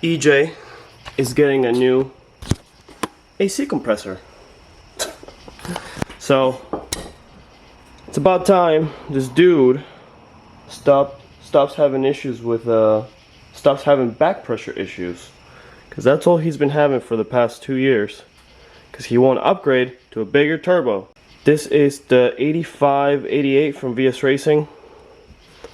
EJ is getting a new AC compressor. So it's about time this dude stops having issues with stops having back pressure issues, because that's all he's been having for the past 2 years, because he won't upgrade to a bigger turbo. This is the 8588 from vsracing.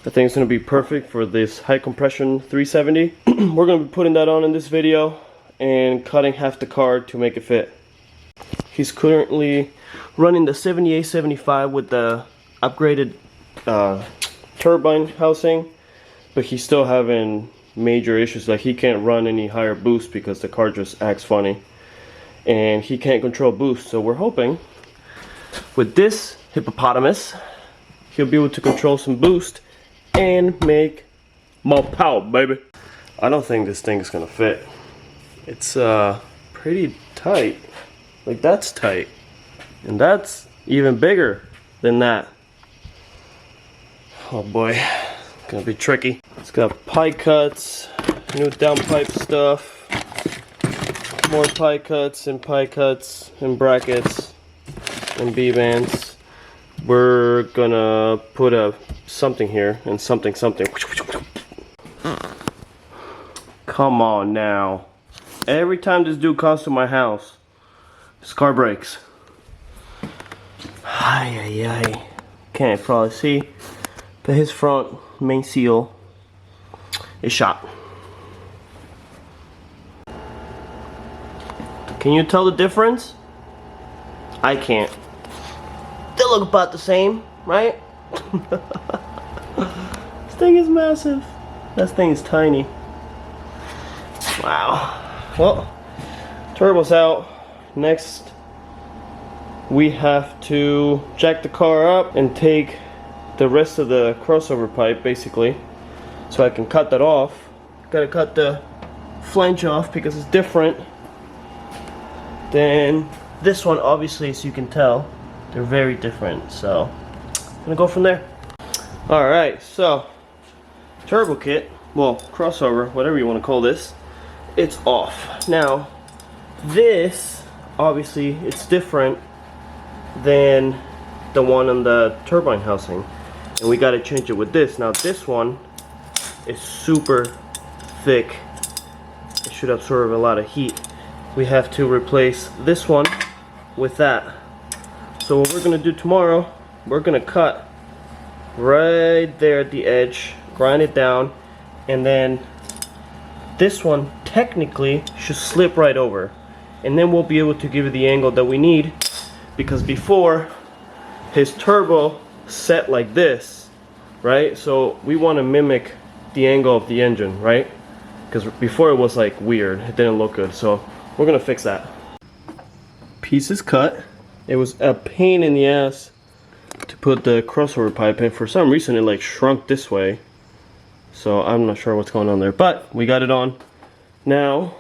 I think it's going to be perfect for this high compression 370. We're going to be putting that on in this video and cutting half the card to make it fit. He's currently running the 7875 with the upgraded turbine housing, but he's still having major issues. Like, he can't run any higher boost because the car just acts funny, and he can't control boost. So we're hoping with this hippopotamus he'll be able to control some boost and make more power, baby. I don't think this thing is gonna fit. It's pretty tight. Like, that's tight, and that's even bigger than that. Oh boy, it's gonna be tricky. It's got pie cuts, new downpipe stuff, more pie cuts and brackets and B-bands. We're gonna put a something here and something. Come on now. Every time this dude comes to my house, his car breaks. Ay. Can't probably see, but his front main seal is shot. Can you tell the difference? I can't. They look about the same, right? This thing is massive. That thing is tiny. Wow. Well, turbo's out. Next, we have to jack the car up and take the rest of the crossover pipe, basically, so I can cut that off. Gotta cut the flange off because it's different than this one, obviously, as you can tell. They're very different, so I'm gonna go from there. Alright, so turbo kit, well, crossover, whatever you want to call this, it's off. Now, this, obviously, it's different than the one on the turbine housing, and we got to change it with this. Now, this one is super thick. It should absorb a lot of heat. We have to replace this one with that. So what we're gonna do tomorrow, we're gonna cut right there at the edge, grind it down, and then this one technically should slip right over, and then we'll be able to give it the angle that we need, because before his turbo set like this, right? So we want to mimic the angle of the engine, right? Because before it was like weird, it didn't look good, so we're gonna fix that. Piece is cut. It was a pain in the ass to put the crossover pipe in. For some reason it like shrunk this way, so I'm not sure what's going on there, but we got it on. Now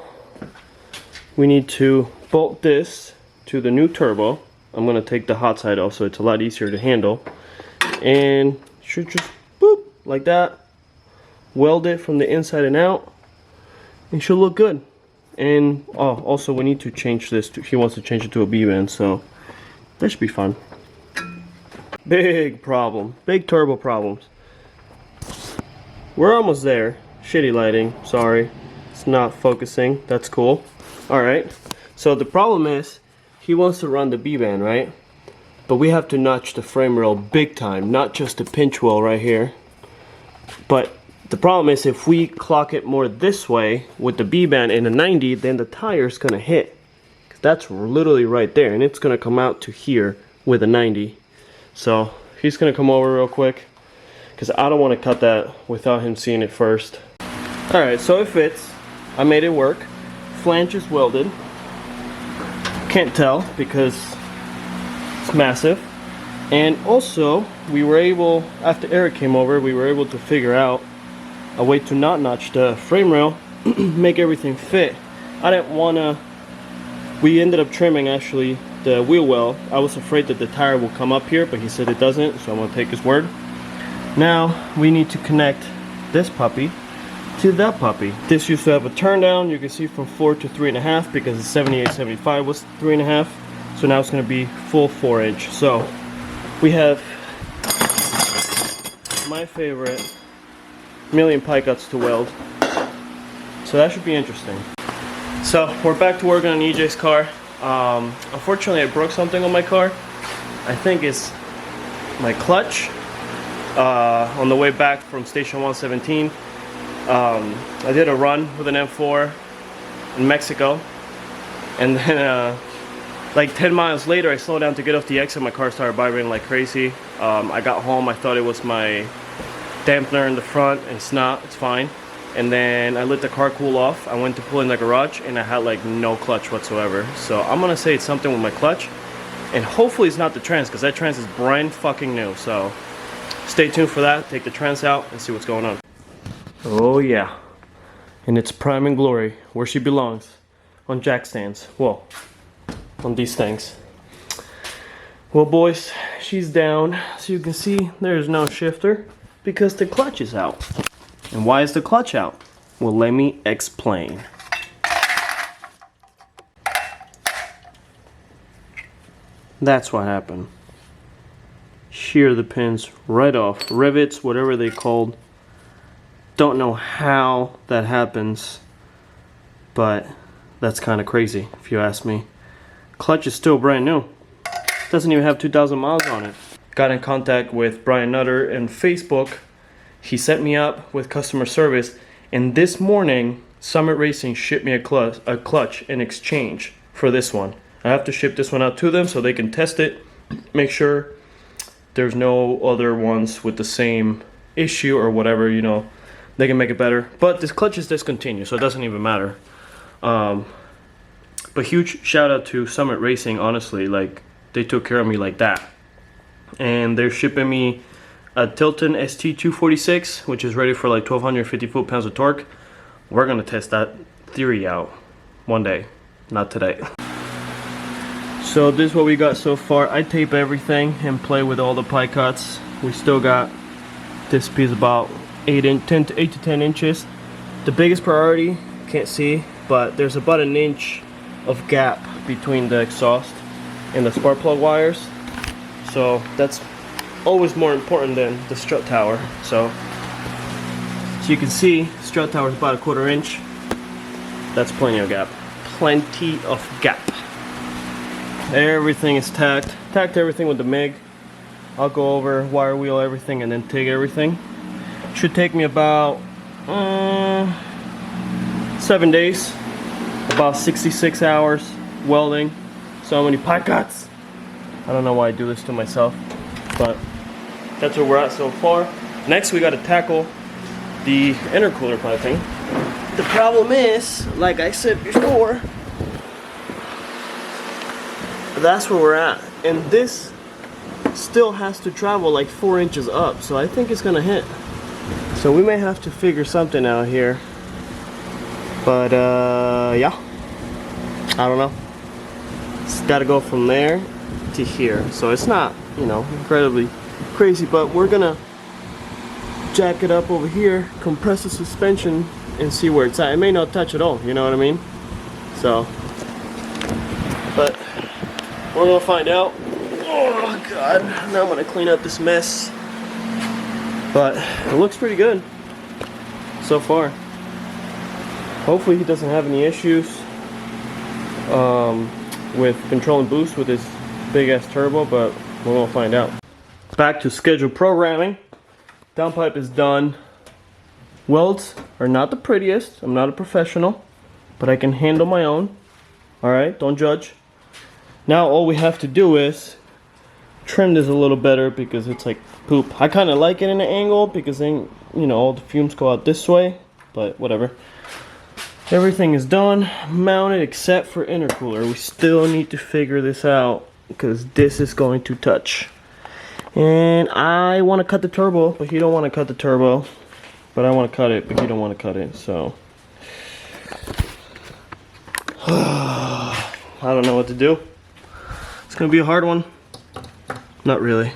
we need to bolt this to the new turbo. I'm gonna take the hot side off so it's a lot easier to handle, and should just boop like that, weld it from the inside and out, and should look good. And also we need to change this to, he wants to change it to a B-band, so that should be fun. Big problem, big turbo problems. We're almost there. Shitty lighting, sorry, it's not focusing. That's cool. Alright, so the problem is he wants to run the B-band, right? But we have to notch the frame rail big time, not just the pinch wheel right here. But the problem is, if we clock it more this way with the B-band in a 90, then the tire's gonna hit. That's literally right there, and it's gonna come out to here with a 90. So he's gonna come over real quick, because I don't want to cut that without him seeing it first. Alright, so it fits. I made it work. Flange is welded. Can't tell because it's massive. And also, we were able, after Eric came over, we were able to figure out a way to not notch the frame rail, make everything fit. I didn't want to, we ended up trimming actually the wheel well. I was afraid that the tire will come up here, but he said it doesn't, so I'm going to take his word. Now we need to connect this puppy to that puppy. This used to have a turn down, you can see, from 4 to 3.5 because the 7875 was 3.5. So now it's going to be full 4-inch. So we have my favorite million pike guts to weld. So that should be interesting. So we're back to working on EJ's car. Unfortunately, I broke something on my car. I think it's my clutch. On the way back from station 117, I did a run with an M4 in Mexico, and then like 10 miles later I slowed down to get off the exit. My car started vibrating like crazy. I got home, I thought it was my dampener in the front, and it's not, it's fine. And then I let the car cool off. I went to pull in the garage and I had like no clutch whatsoever. So I'm gonna say it's something with my clutch, and hopefully it's not the trans, because that trans is brand fucking new. So stay tuned for that. Take the trans out and see what's going on. Oh yeah, in its prime and glory, where she belongs, on jack stands. Well, on these things. Well boys, she's down. So you can see there's no shifter because the clutch is out. And why is the clutch out? Well, let me explain. That's what happened. Shear the pins right off. Rivets, whatever they called. Don't know how that happens, but that's kind of crazy if you ask me. Clutch is still brand new. Doesn't even have 2,000 miles on it. Got in contact with Brian Nutter on Facebook. He set me up with customer service, and this morning Summit Racing shipped me a clutch in exchange for this one. I have to ship this one out to them so they can test it, make sure there's no other ones with the same issue or whatever, you know, they can make it better. But this clutch is discontinued, so it doesn't even matter. But huge shout out to Summit Racing, honestly, like they took care of me like that. And they're shipping me a Tilton ST246, which is ready for like 1,250 foot-pounds of torque. We're gonna test that theory out one day, not today. So this is what we got so far. I tape everything and play with all the pie cuts. We still got this piece about 8 to 10 inches. The biggest priority, can't see, but there's about an inch of gap between the exhaust and the spark plug wires. So that's always more important than the strut tower. So you can see strut tower is about 1/4 inch. That's plenty of gap. Plenty of gap. Everything is tacked. Tacked everything with the MIG. I'll go over, wire wheel everything, and then TIG everything. Should take me about 7 days. About 66 hours welding. So many pie cuts. I don't know why I do this to myself, but that's where we're at so far. Next we got to tackle the intercooler piping. The problem is, like I said before, that's where we're at, and this still has to travel like 4 inches up, so I think it's gonna hit. So we may have to figure something out here, but yeah, I don't know. It's got to go from there to here, so it's not, you know, incredibly crazy, but we're gonna jack it up over here, compress the suspension, and see where it's at. It may not touch at all, you know what I mean? So, but we're gonna find out. Oh god, now I'm gonna clean up this mess. But it looks pretty good so far. Hopefully he doesn't have any issues with control and boost with his big ass turbo, but we're gonna find out. Back to scheduled programming. Downpipe is done. Welds are not the prettiest. I'm not a professional, but I can handle my own. Alright, don't judge. Now all we have to do is trim this a little better because it's like poop. I kind of like it in an angle because then, you know, all the fumes go out this way, but whatever. Everything is done, mounted except for intercooler. We still need to figure this out because this is going to touch. And I want to cut the turbo, but he don't want to cut the turbo. But I want to cut it, but he don't want to cut it, so I don't know what to do. It's gonna be a hard one. Not really.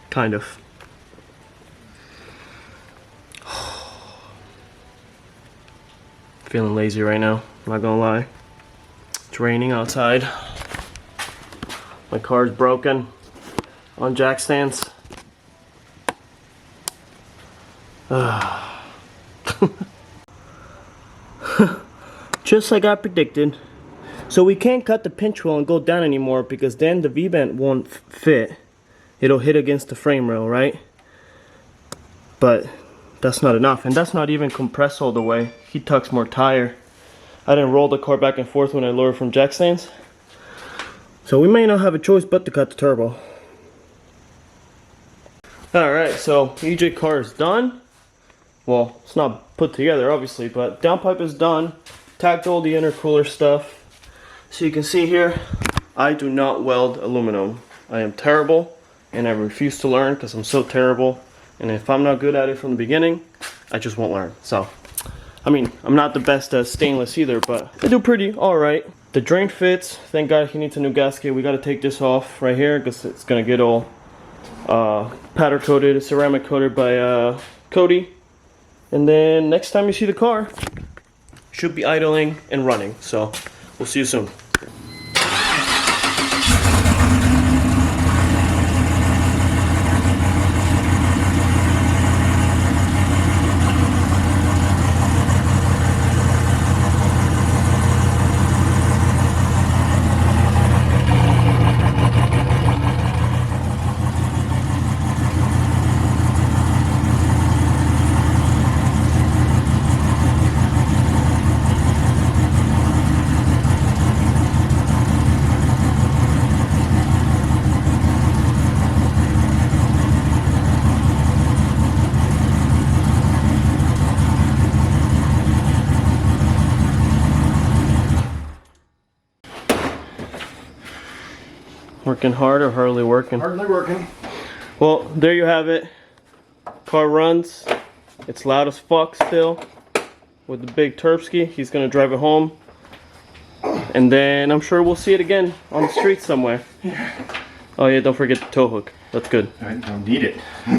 Kind of. feeling lazy right now, I'm not gonna lie. It's raining outside. My car's broken on jack stands. Just like I predicted. So we can't cut the pinch wheel and go down anymore because then the V-bend won't fit. It'll hit against the frame rail, right? But that's not enough, and that's not even compressed all the way. He tucks more tire. I didn't roll the car back and forth when I lowered from jack stands. So we may not have a choice but to cut the turbo. Alright, so EJ car is done. Well, it's not put together obviously, but downpipe is done. Tacked all the intercooler stuff. So you can see here, I do not weld aluminum. I am terrible, and I refuse to learn because I'm so terrible. And if I'm not good at it from the beginning, I just won't learn. So, I mean, I'm not the best at stainless either, but I do pretty alright. The drain fits. Thank God he needs a new gasket. We got to take this off right here because it's going to get all powder coated, ceramic coated by Cody. And then next time you see the car, should be idling and running. So, we'll see you soon. Working hard or hardly working? Hardly working. Well, there you have it. Car runs. It's loud as fuck still. With the big Terpsky. He's gonna drive it home. And then I'm sure we'll see it again on the street somewhere. Yeah. Oh yeah, don't forget the tow hook. That's good. I don't need it.